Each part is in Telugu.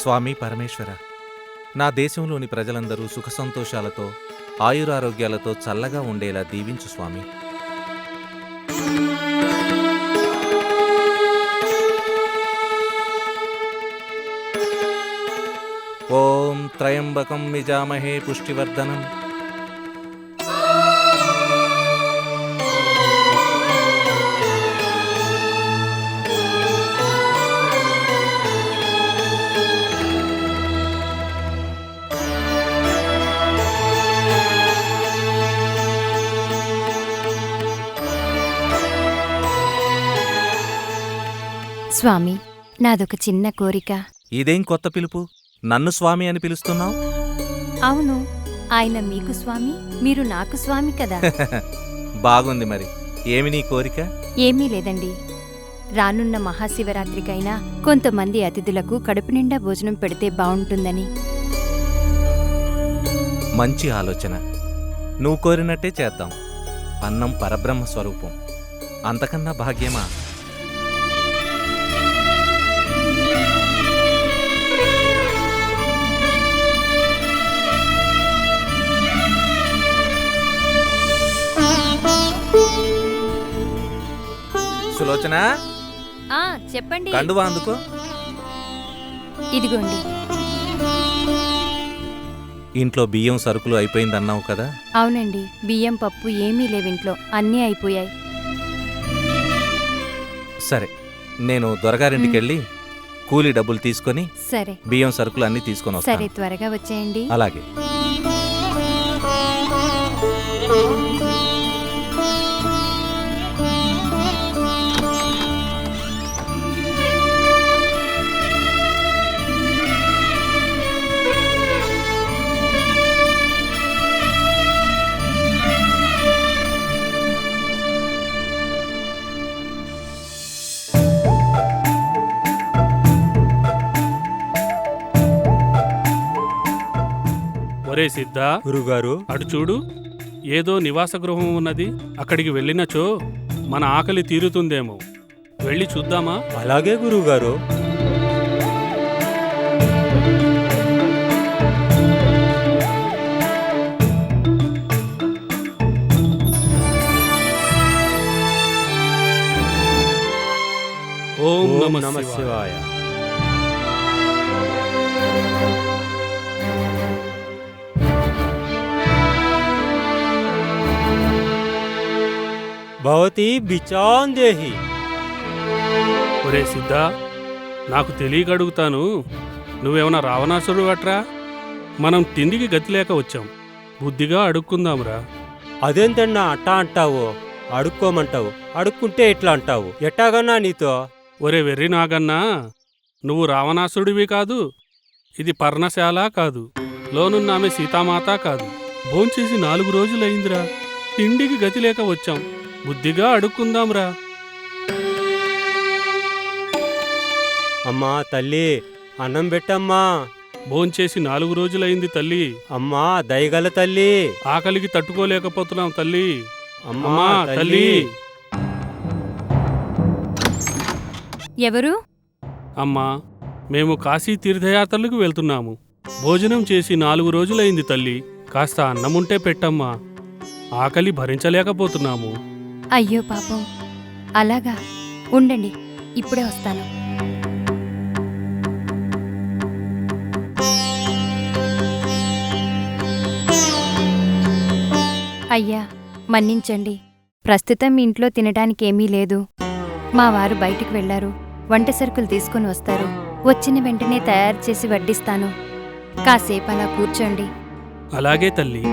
స్వామి పరమేశ్వర, నా దేశంలోని ప్రజలందరూ సుఖ సంతోషాలతో ఆయురారోగ్యాలతో చల్లగా ఉండేలా దీవించు స్వామి. ఓం త్రయంబకం యజామహే పుష్టివర్ధనం. స్వామి, నాదొక చిన్న కోరిక. ఇదేం కొత్త పిలుపు? నన్ను స్వామి అని పిలుస్తున్నావు? అవును, ఆయన మీకు స్వామి, మీరు నాకు స్వామి కదా. బాగుంది. మరి ఏమి నీ కోరిక? ఏమీ లేదండి. రానున్న మహాశివరాత్రికైనా కొంతమంది అతిథులకు కడుపు నిండా భోజనం పెడితే బావుంటుందని. మంచి ఆలోచన. నువ్వు కోరినట్టే చేద్దాం. అన్నం పరబ్రహ్మ స్వరూపం, అంతకన్నా భాగ్యమా? సులోచన, చెప్పండి. కండువా అందుకో. ఇదిగోండి. ఇంట్లో బియ్యం సరుకులు అయిపోయిందన్నావు కదా? అవునండి, బియ్యం పప్పు ఏమీ లేవింట్లో, అన్నీ అయిపోయాయి. సరే, నేను దొరగారింటికెళ్ళి కూలీ డబ్బులు తీసుకొని సరే, బియ్యం సరుకులు అన్నీ తీసుకొని సరే, వస్తాను. త్వరగా వచ్చేయండి. అలాగే. ఒరే సిద్ధా, గురుగారు, అటు చూడు, ఏదో నివాస గృహం ఉన్నది. అక్కడికి వెళ్ళినచో మన ఆకలి తీరుతుందేమో. వెళ్ళి చూద్దామా? అలాగే గురుగారు. ఓం ఓం నమః నమః శివాయ. శివాయ. భవతి బిచాందేహి. ఒరే సిద్ధా, నాకు తెలియక అడుగుతాను, నువ్వేమన్నా రావణాసుడు అట్రా? మనం తిండికి గతి లేక వచ్చాం. బుద్ధిగా అడుక్కుందాంరా. అదేంటన్నా అట్టా అంటావు? అడుక్కోమంటావు, అడుక్కుంటే ఎట్లా అంటావు? ఎట్టాగన్నా నీతో? ఒరే వెర్రి నాగన్నా, నువ్వు రావణాసుడివి కాదు, ఇది పర్ణశాల కాదు, లోనున్న ఆమె సీతామాత కాదు. భోంచేసి 4 రోజులైందిరా. తిండికి గతి లేక వచ్చాం. బుద్ధిగా అడుక్కుందాంరా. అమ్మా తల్లి, అన్నం పెట్టమ్మా. భోంచేసి 4 రోజులైంది తల్లి. అమ్మా దయగల తల్లి. ఆకలికి తట్టుకోలేకపోతున్నాం తల్లి. అమ్మా తల్లి. ఎవరు? అమ్మా, మేము కాశీ తీర్థయాత్రలకు వెళ్తున్నాము. భోజనం చేసి 4 రోజులైంది తల్లి. కాస్త అన్నముంటే పెట్టమ్మా. ఆకలి భరించలేకపోతున్నాము. అయ్యో పాపం, అలాగా, ఉండండి, ఇప్పుడే వస్తాను. అయ్యా, మన్నించండి. ప్రస్తుతం ఇంట్లో తినడానికేమీ లేదు. మా వారు బయటికి వెళ్లారు. వంట సరుకులు తీసుకుని వస్తారు. వచ్చిన వెంటనే తయారు చేసి వడ్డిస్తాను. కాసేపు అలా కూర్చోండి. అలాగే తల్లి.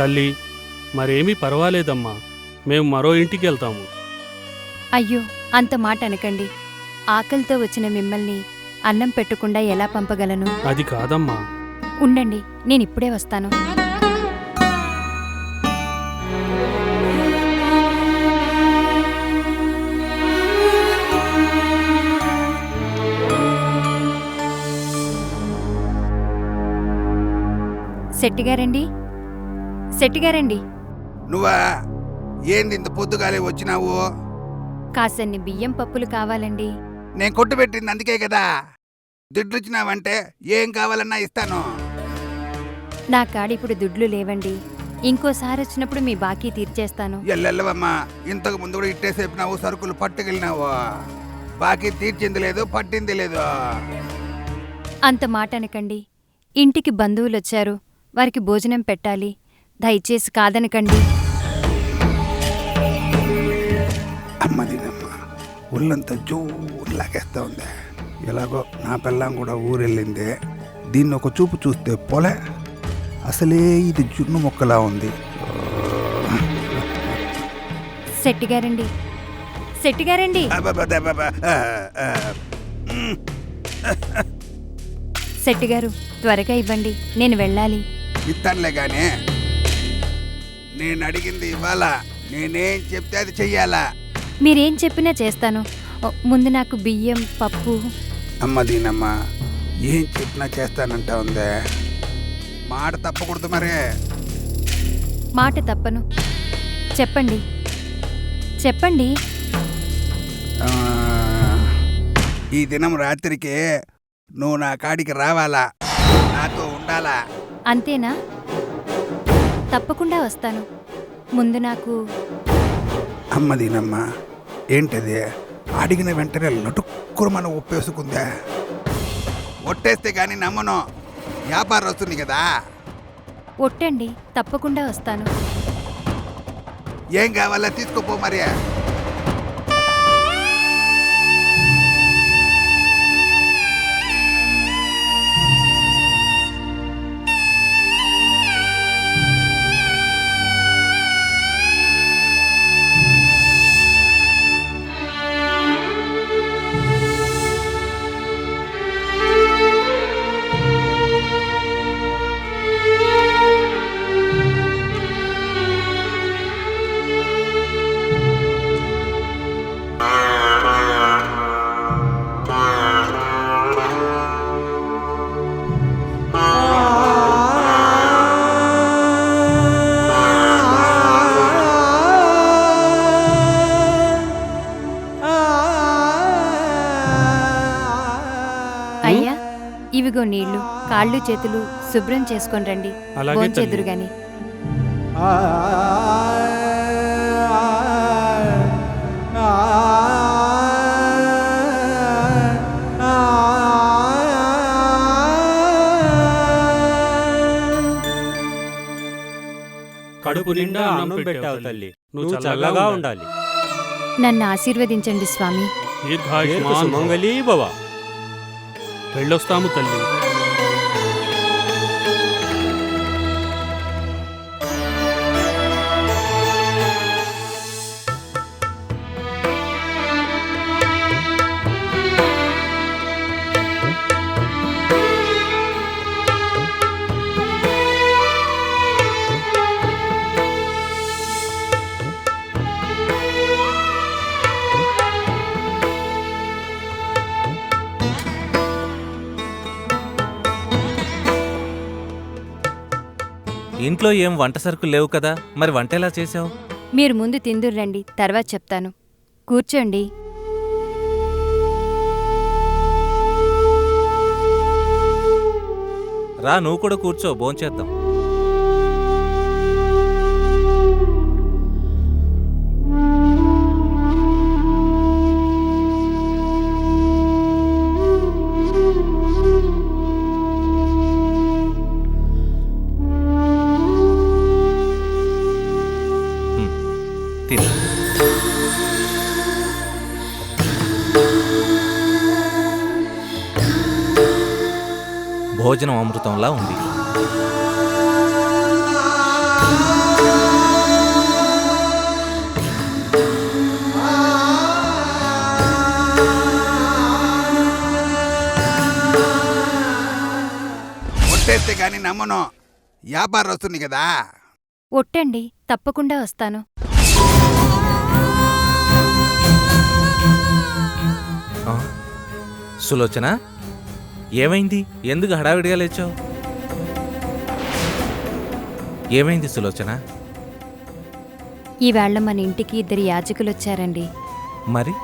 తల్లి, మరేమీ పర్వాలేదమ్మా. మేము మరో ఇంటికి వెళ్తాము. అయ్యో, అంత మాట అనకండి. ఆకలితో వచ్చిన మిమ్మల్ని అన్నం పెట్టకుండా ఎలా పంపగలను? అది కాదమ్మా. ఉండండి, నేనిప్పుడే వస్తాను. శెట్టిగారండి, శెట్టిగారండి, నువ్వా? ఏంది ఇంత పొద్దుగాలే వచ్చినావు? కాసన్ని బియ్యం పప్పులు కావాలండి. నేను కొట్టు పెట్టింది అందుకే కదా. దుడ్డిచ్చినావంటే ఏం కావాలన్నా ఇస్తాను. నా కాడిప్పుడు దుడ్లు లేవండి. ఇంకోసారి వచ్చినప్పుడు మీ బాకీ తీర్చేస్తాను. ఎల్లెల్లవమ్మా, ఇంతకు ముందు కూడా ఇట్టే చెప్పినావు, సరుకులు పట్టుకెళ్ళినావు. బాకీ తీర్చింది లేదు, పట్టింది లేదు. అంత మాట అనకండి. ఇంటికి బంధువులొచ్చారు, వారికి భోజనం పెట్టాలి. దయచేసి కాదనకండి. అమ్మదినమ్మ, ఒళ్ళంతా జోరు లాగేస్తా ఉంది. ఎలాగో నా పిల్లం కూడా ఊరెళ్ళిందే. దీన్ని ఒక చూపు చూస్తే పోలే, అసలే ఇది జున్ను మొక్కలా ఉంది. శెట్టిగారండి, శెట్టిగారండి, అబ్బబ్బబ్బబ్బ. శెట్టిగారు త్వరగా ఇవ్వండి, నేను వెళ్ళాలి. ఇస్తానులే గానీ నేను అడిగింది ఇవ్వాలా, నేనేం చెప్తే అది చెయ్యాలా. మీరేం చెప్పినా చేస్తాను. ముందు నాకు బియ్యం పప్పు. అమ్మ దీనమ్మ, ఏం చెప్పినా చేస్తానంటా ఉందే. మాట తప్పకూడదు మరే. మాట తప్పను. చెప్పండి, చెప్పండి. ఆ, ఈ దినం రాత్రికి నువ్వు నా కాడికి రావాలా, నాతో ఉండాలా. అంతేనా? తప్పకుండా వస్తాను. ముందు నాకు అమ్మ దీనమ్మ, ఏంటది? అడిగిన వెంటనే లటుక్కురు మనం ఒప్పేసుకుందా. ఒట్టేస్తే గాని నమ్మను, వ్యాపారం వస్తుంది కదా. ఒట్టండి, తప్పకుండా వస్తాను. ఏం కావాలా తీసుకోపో మరి. అయ్యా, ఇవిగో నీళ్లు. కాళ్ళు చేతులు శుభ్రం చేసుకొని రండి. అలాగే భోంచెద్దురు గాని. కడుపు నిండా అన్నం పెట్టావు తల్లి. నువ్వు చల్లగా ఉండాలి. నన్ను ఆశీర్వదించండి స్వామి. దీర్ఘాయుష్మాన్ భవ. మంగళీ భవ. వెళ్ళొస్తాము తల్లి. ఇంట్లో ఏం వంట సరుకులు లేవు కదా, మరి వంట ఎలా చేశావు? మీరు ముందు తిందుర్రండి, తర్వాత చెప్తాను. కూర్చోండి. రా, నువ్వు కూడా కూర్చో, భోంచేద్దాం. తిను. భోజనం అమృతంలా ఉంది. ఒట్టేస్తే గాని నమ్మను, వ్యాపారం వస్తుంది కదా. ఒట్టండి, తప్పకుండా వస్తాను. ఆ, సులోచన, ఏమైంది? ఎందుకు హడావిడిగా లేచావు? ఏమైంది సులోచన? ఈవేళ మన ఇంటికి 2 యాజకులొచ్చారండి. మరి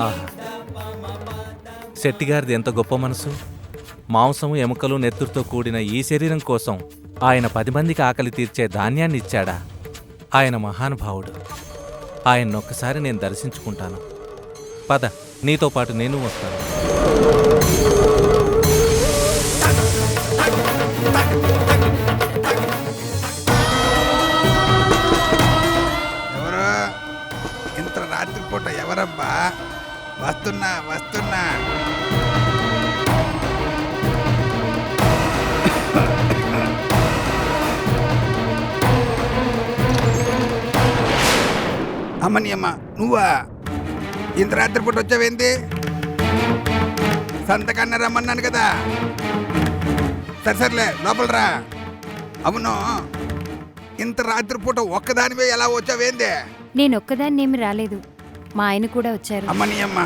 ఆహా, శెట్టిగారిది ఎంత గొప్ప మనసు! మాంసము ఎముకలు నెత్తురుతో కూడిన ఈ శరీరం కోసం ఆయన 10 మందికి ఆకలి తీర్చే ధాన్యాన్ని ఇచ్చాడా? ఆయన మహానుభావుడు. ఆయన్నొక్కసారి నేను దర్శించుకుంటాను. పద, నీతో పాటు నేను వస్తాను. ఎవరు ఇంత రాత్రిపూట ఎవరబ్బా? వస్తున్నా వస్తున్నా. అమ్మని అమ్మ, నువ్వా? ఇంత రాత్రిపూట వచ్చావేంది? సంతకన్నా రమ్మన్నాను కదా. సరేలే, లోపల రా. అవును, ఇంత రాత్రిపూట ఒక్కదానివే ఎలా వచ్చావేంది? నేనొక్కదాన్నేమి రాలేదు, మా ఆయన కూడా వచ్చారు. అమ్మని అమ్మ,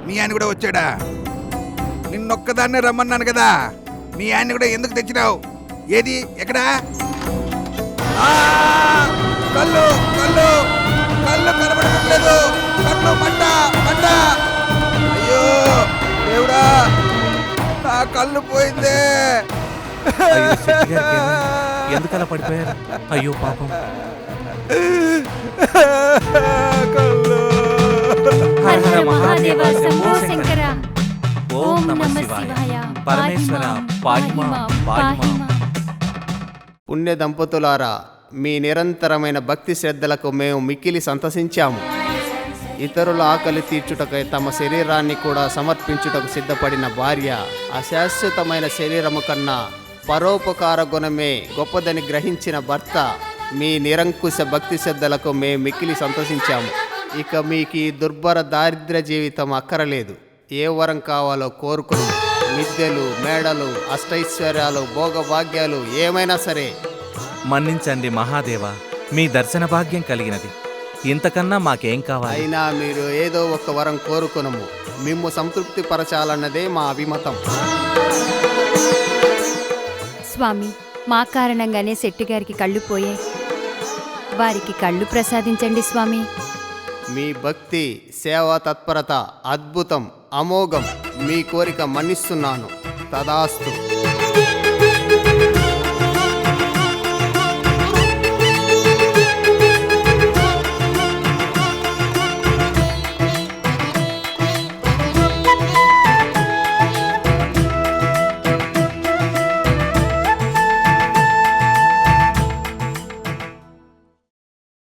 మీ ఆయన కూడా వచ్చాడా? నిన్నొక్కదాన్నే రమ్మన్నాను కదా. మీ ఆయన కూడా ఎందుకు తెచ్చినావు? ఏది, ఎక్కడా? ఆ! కళ్ళు కళ్ళు కళ్ళు కనబడట్లేదు. కళ్ళు మంట మంట. అయ్యో దేవుడా, నా కళ్ళు పోయిందే. అయ్యో, శెట్టిగారికి ఏమైంది? ఎందుకలా పడిపోయారు? అయ్యో పాపం. కళ్ళు. హర హర మహాదేవ శంభో శంకర. ఓం నమః శివాయ. పరమేశ్వర పాహి మాం, పాహి మాం. పుణ్య దంపతులారా, మీ నిరంతరమైన భక్తి శ్రద్ధలకు మేము మిక్కిలి సంతసించాము. ఇతరుల ఆకలి తీర్చుటకై తమ శరీరాన్ని కూడా సమర్పించుటకు సిద్ధపడిన భార్య అశాశ్వతమైన శరీరము కన్నా పరోపకార గుణమే గొప్పదని గ్రహించిన భర్త, మీ నిరంకుశ భక్తి శ్రద్ధలకు మేము మిక్కిలి సంతసించాము. ఇక మీకు ఈ దుర్భర దారిద్ర్య జీవితం అక్కరలేదు. ఏ వరం కావాలో కోరుకుని మిద్దెలు, మేడలు, అష్టైశ్వర్యాలు, భోగభాగ్యాలు ఏమైనా సరే. మన్నించండి మహాదేవ, మీ దర్శన భాగ్యం కలిగినది. ఇంతకన్నా మాకేం కావాలి? అయినా మీరు ఏదో ఒక వరం కోరుకునము. మిమ్ము సంతృప్తి పరచాలన్నదే మా అభిమతం. స్వామి, మా కారణంగానే శెట్టిగారికి కళ్ళు పోయాయి. వారికి కళ్ళు ప్రసాదించండి స్వామి. మీ భక్తి, సేవా తత్పరత అద్భుతం, అమోఘం. మీ కోరిక మన్నిస్తున్నాను. తదాస్తు.